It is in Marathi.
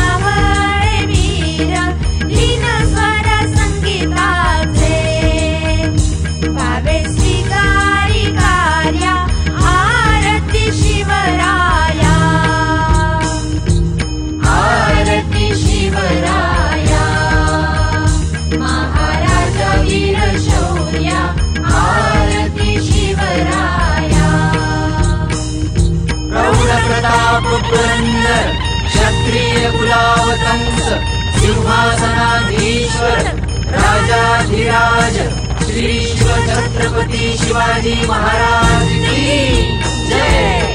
जावळे वीर लीन स्वर संगीताचे भावे स्वीकारी कार्या आरती शिवराया आरती शिवराया महाराज वीर शौर्य आरती शिवराया प्रौढ प्रताप पुरंदर क्षत्रिय कुलावतंस सिंहासनाधीश्वर राजाधिराज श्री शिव छत्रपती शिवाजी महाराज की जय।